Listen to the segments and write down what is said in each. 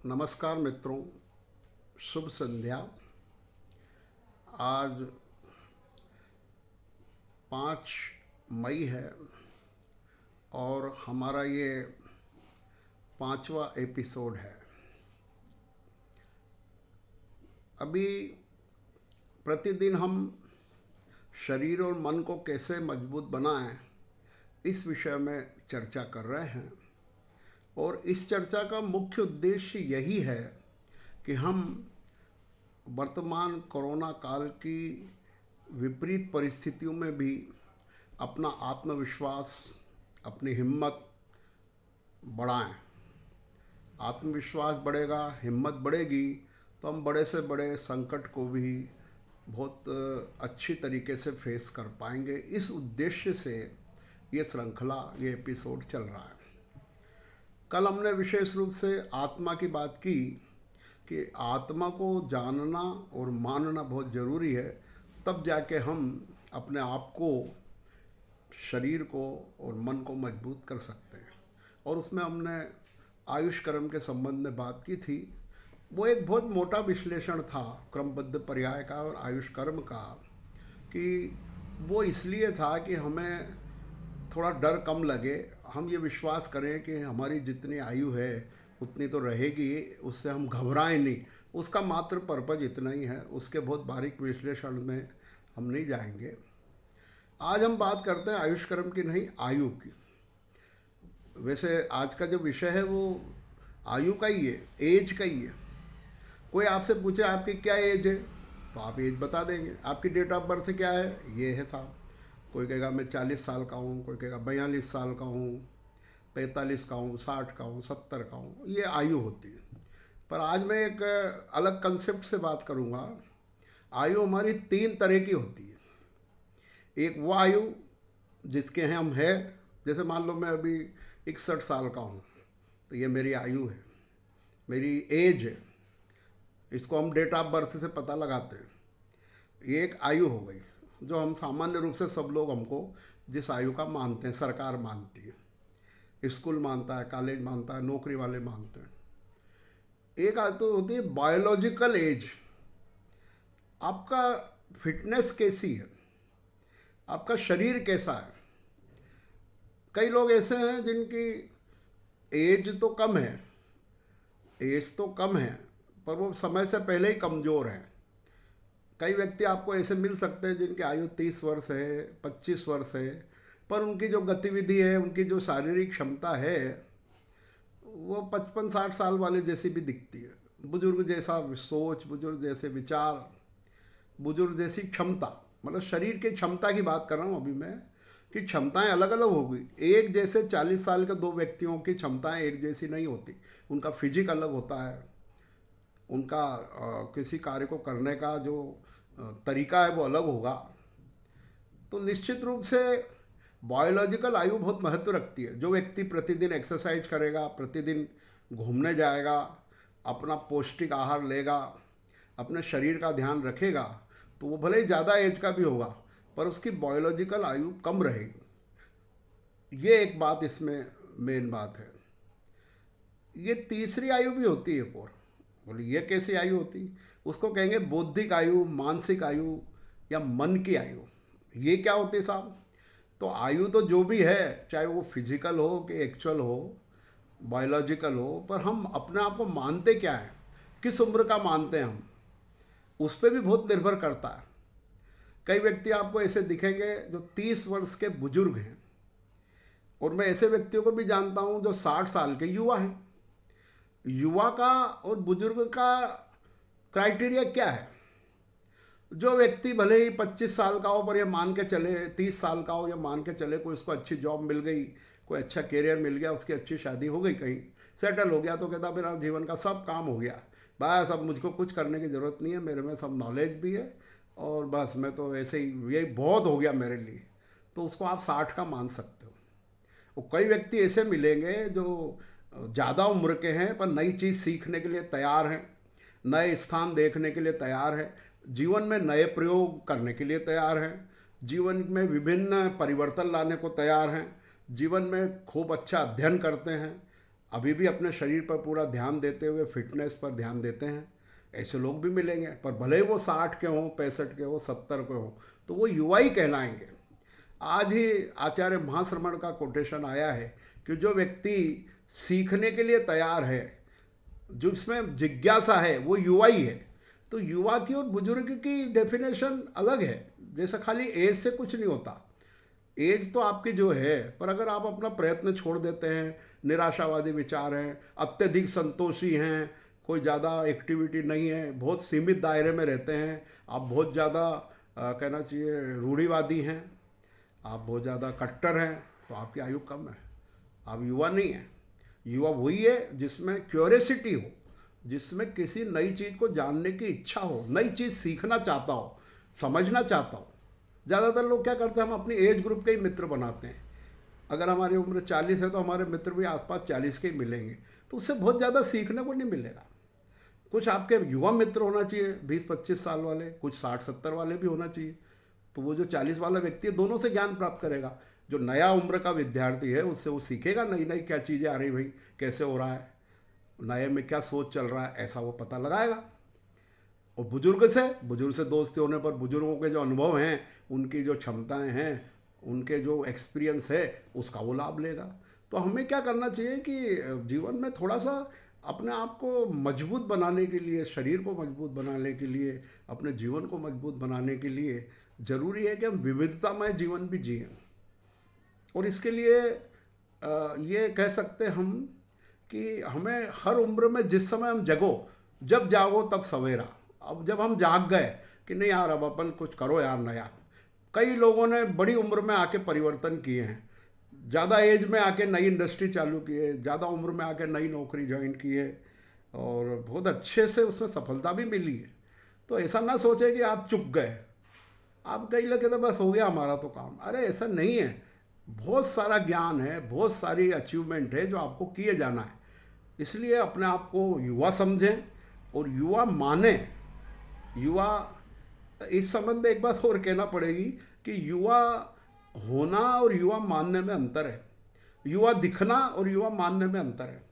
नमस्कार मित्रों, शुभ संध्या। आज 5 मई है और हमारा ये 5वां एपिसोड है। अभी प्रतिदिन हम शरीर और मन को कैसे मजबूत बनाएं, इस विषय में चर्चा कर रहे हैं। और इस चर्चा का मुख्य उद्देश्य यही है कि हम वर्तमान कोरोना काल की विपरीत परिस्थितियों में भी अपना आत्मविश्वास, अपनी हिम्मत बढ़ाएं। आत्मविश्वास बढ़ेगा, हिम्मत बढ़ेगी तो हम बड़े से बड़े संकट को भी बहुत अच्छी तरीके से फेस कर पाएंगे। इस उद्देश्य से ये श्रृंखला, ये एपिसोड चल रहा है। कल हमने विशेष रूप से आत्मा की बात की कि आत्मा को जानना और मानना बहुत ज़रूरी है, तब जाके हम अपने आप को, शरीर को और मन को मजबूत कर सकते हैं। और उसमें हमने आयुष कर्म के संबंध में बात की थी। वो एक बहुत मोटा विश्लेषण था क्रमबद्ध पर्याय का और आयुष कर्म का, कि वो इसलिए था कि हमें थोड़ा डर कम लगे, हम ये विश्वास करें कि हमारी जितनी आयु है उतनी तो रहेगी, उससे हम घबराएं नहीं। उसका मात्र पर्पज इतना ही है, उसके बहुत बारीक विश्लेषण में हम नहीं जाएंगे। आज हम बात करते हैं आयुष कर्म की, नहीं आयु की। वैसे आज का जो विषय है वो आयु का ही है, एज का ही है। कोई आपसे पूछे आपकी क्या एज है तो आप एज बता देंगे। आपकी डेट ऑफ बर्थ क्या है, ये है साहब। कोई कहेगा मैं 40 साल का हूँ, कोई कहेगा 42 साल का हूँ, 45 का हूँ, 60 का हूँ, 70 का हूँ। ये आयु होती है। पर आज मैं एक अलग कंसेप्ट से बात करूँगा। आयु हमारी 3 तरह की होती है। एक वो आयु जिसके हैं हम है, जैसे मान लो मैं अभी 61 साल का हूँ, तो ये मेरी आयु है, मेरी एज है। इसको हम डेट ऑफ बर्थ से पता लगाते हैं। ये एक आयु हो गई जो हम सामान्य रूप से सब लोग हमको जिस आयु का मानते हैं, सरकार मानती है, स्कूल मानता है, कॉलेज मानता है, नौकरी वाले मानते हैं। एक आयु तो होती है बायोलॉजिकल एज। आपका फिटनेस कैसी है, आपका शरीर कैसा है। कई लोग ऐसे हैं जिनकी एज तो कम है, एज तो कम है, पर वो समय से पहले ही कमज़ोर हैं। कई व्यक्ति आपको ऐसे मिल सकते हैं जिनकी आयु 30 वर्ष है, 25 वर्ष है, पर उनकी जो गतिविधि है, उनकी जो शारीरिक क्षमता है, वो 55-60 साल वाले जैसी भी दिखती है। बुजुर्ग जैसा सोच, बुजुर्ग जैसे विचार, बुजुर्ग जैसी क्षमता, मतलब शरीर की क्षमता की बात कर रहा हूँ अभी मैं, कि क्षमताएं अलग अलग होगी। एक जैसे 40 साल के दो व्यक्तियों की क्षमताएं एक जैसी नहीं होती। उनका फिजिक अलग होता है, उनका किसी कार्य को करने का जो तरीका है वो अलग होगा। तो निश्चित रूप से बायोलॉजिकल आयु बहुत महत्व रखती है। जो व्यक्ति प्रतिदिन एक्सरसाइज करेगा, प्रतिदिन घूमने जाएगा, अपना पौष्टिक आहार लेगा, अपने शरीर का ध्यान रखेगा, तो वो भले ही ज़्यादा एज का भी होगा पर उसकी बायोलॉजिकल आयु कम रहेगी। ये एक बात इसमें मेन बात है। ये तीसरी आयु भी होती है एक और। बोले ये कैसी आयु होती, उसको कहेंगे बौद्धिक आयु, मानसिक आयु या मन की आयु। ये क्या होती है साहब। तो आयु तो जो भी है, चाहे वो फिजिकल हो कि एक्चुअल हो, बायोलॉजिकल हो, पर हम अपने आप को मानते क्या है, किस उम्र का मानते हैं हम, उस पर भी बहुत निर्भर करता है। कई व्यक्ति आपको ऐसे दिखेंगे जो 30 वर्ष के बुजुर्ग हैं, और मैं ऐसे व्यक्तियों को भी जानता हूँ जो 60 साल के युवा हैं। युवा का और बुजुर्ग का क्राइटेरिया क्या है। जो व्यक्ति भले ही 25 साल का हो पर ये मान के चले, 30 साल का हो, या मान के चले कोई उसको अच्छी जॉब मिल गई, कोई अच्छा कैरियर मिल गया, उसकी अच्छी शादी हो गई, कहीं सेटल हो गया, तो कहता मेरा जीवन का सब काम हो गया, बस अब मुझको कुछ करने की ज़रूरत नहीं है, मेरे में सब नॉलेज भी है और बस मैं तो ऐसे ही, यही बहुत हो गया मेरे लिए। तो उसको आप 60 का मान सकते हो। और कई व्यक्ति ऐसे मिलेंगे जो ज़्यादा उम्र के हैं पर नई चीज़ सीखने के लिए तैयार हैं, नए स्थान देखने के लिए तैयार हैं, जीवन में नए प्रयोग करने के लिए तैयार हैं, जीवन में विभिन्न परिवर्तन लाने को तैयार हैं, जीवन में खूब अच्छा अध्ययन करते हैं, अभी भी अपने शरीर पर पूरा ध्यान देते हुए फिटनेस पर ध्यान देते हैं, ऐसे लोग भी मिलेंगे। पर भले ही वो 60 के हों, 65 के हों, 70 के हों, तो वो युवा ही कहलाएंगे। आज ही आचार्य महाश्रमण का कोटेशन आया है कि जो व्यक्ति सीखने के लिए तैयार है, जो इसमें जिज्ञासा है, वो युवा ही है। तो युवा की और बुजुर्ग की डेफिनेशन अलग है। जैसे खाली एज से कुछ नहीं होता, एज तो आपकी जो है, पर अगर आप अपना प्रयत्न छोड़ देते हैं, निराशावादी विचार हैं, अत्यधिक संतोषी हैं, कोई ज़्यादा एक्टिविटी नहीं है, बहुत सीमित दायरे में रहते हैं, आप बहुत ज़्यादा कहना चाहिए रूढ़िवादी हैं, आप बहुत ज़्यादा कट्टर हैं, तो आपकी आयु कम है, आप युवा नहीं हैं। युवा वही है जिसमें क्यूरियोसिटी हो, जिसमें किसी नई चीज़ को जानने की इच्छा हो, नई चीज़ सीखना चाहता हो, समझना चाहता हो। ज़्यादातर लोग क्या करते हैं, हम अपनी एज ग्रुप के ही मित्र बनाते हैं। अगर हमारी उम्र 40 है तो हमारे मित्र भी आसपास 40 के ही मिलेंगे, तो उससे बहुत ज़्यादा सीखने को नहीं मिलेगा। कुछ आपके युवा मित्र होना चाहिए, 20-25 साल वाले, कुछ 60-70 वाले भी होना चाहिए। तो वो जो 40 वाला व्यक्ति है, दोनों से ज्ञान प्राप्त करेगा। जो नया उम्र का विद्यार्थी है, उससे वो सीखेगा नई नई क्या चीज़ें आ रही, भाई कैसे हो रहा है, नए में क्या सोच चल रहा है, ऐसा वो पता लगाएगा। और बुजुर्ग से दोस्ती होने पर बुजुर्गों के जो अनुभव हैं, उनकी जो क्षमताएं हैं, उनके जो एक्सपीरियंस है, उसका वो लाभ लेगा। तो हमें क्या करना चाहिए कि जीवन में थोड़ा सा अपने आप को मजबूत बनाने के लिए, शरीर को मजबूत बनाने के लिए, अपने जीवन को मजबूत बनाने के लिए ज़रूरी है कि हम विविधतामय जीवन भी जिएं। और इसके लिए ये कह सकते हम कि हमें हर उम्र में जिस समय हम जगो, जब जागो तब सवेरा। अब जब हम जाग गए कि नहीं यार, अब अपन कुछ करो यार नया। कई लोगों ने बड़ी उम्र में आके परिवर्तन किए हैं, ज़्यादा एज में आके नई इंडस्ट्री चालू की है, ज़्यादा उम्र में आके नई नौकरी ज्वाइन की है, और बहुत अच्छे से उसमें सफलता भी मिली है। तो ऐसा ना सोचे कि आप चुक गए, आप कहीं लगे तो बस हो गया हमारा तो काम। अरे ऐसा नहीं है, बहुत सारा ज्ञान है, बहुत सारी अचीवमेंट है जो आपको किए जाना है। इसलिए अपने आप को युवा समझें और युवा माने। युवा, इस संबंध में एक बात और कहना पड़ेगी कि युवा होना और युवा मानने में अंतर है। युवा दिखना और युवा मानने में अंतर है।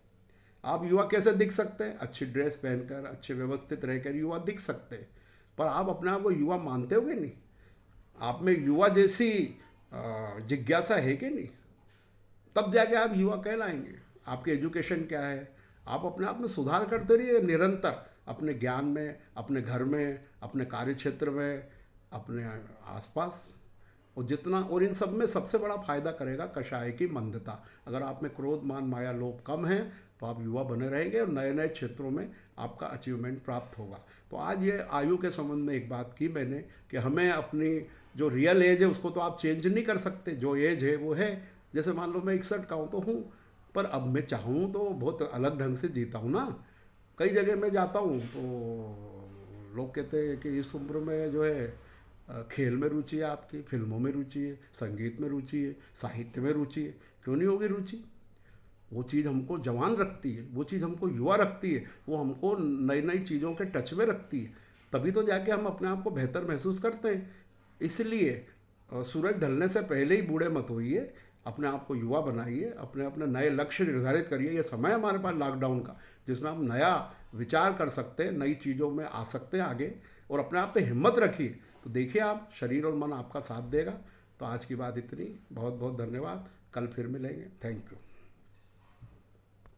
आप युवा कैसे दिख सकते हैं? अच्छी ड्रेस पहनकर, अच्छे व्यवस्थित रहकर युवा दिख सकते हैं, पर आप अपने आप को युवा मानते होगे नहीं। आप में युवा जैसी जिज्ञासा है कि नहीं? तब जाके आप युवा कहलाएंगे। आपकी एजुकेशन क्या है? आप अपने आप में सुधार करते रहिए निरंतर, अपने ज्ञान में, अपने घर में, अपने कार्य क्षेत्र में, अपने आसपास। और जितना, और इन सब में सबसे बड़ा फायदा करेगा कषाय की मंदता। अगर आप में क्रोध, मान, माया, लोभ कम है तो आप युवा बने रहेंगे और नए नए क्षेत्रों में आपका अचीवमेंट प्राप्त होगा। तो आज ये आयु के संबंध में एक बात की मैंने कि हमें अपनी जो रियल एज है उसको तो आप चेंज नहीं कर सकते, जो एज है वो है। जैसे मान लो मैं 61 का हूँ तो हूँ, पर अब मैं चाहूँ तो बहुत अलग ढंग से जीता हूँ ना। कई जगह मैं जाता हूँ तो लोग कहते हैं कि इस उम्र में जो है खेल में रुचि है आपकी, फिल्मों में रुचि है, संगीत में रुचि है, साहित्य में रुचि है। क्यों नहीं होगी रुचि? वो चीज़ हमको जवान रखती है, वो चीज़ हमको युवा रखती है, वो हमको नई नई चीज़ों के टच में रखती है। तभी तो जाके हम अपने आप को बेहतर महसूस करते हैं। इसलिए सूरज ढलने से पहले ही बूढ़े मत होइए, अपने आप को युवा बनाइए, अपने अपने नए लक्ष्य निर्धारित करिए। ये समय हमारे पास लॉकडाउन का, जिसमें हम नया विचार कर सकते हैं, नई चीज़ों में आ सकते हैं आगे, और अपने आप पे हिम्मत रखिए। तो देखिए आप, शरीर और मन आपका साथ देगा। तो आज की बात इतनी, बहुत बहुत धन्यवाद। कल फिर मिलेंगे। Thank you.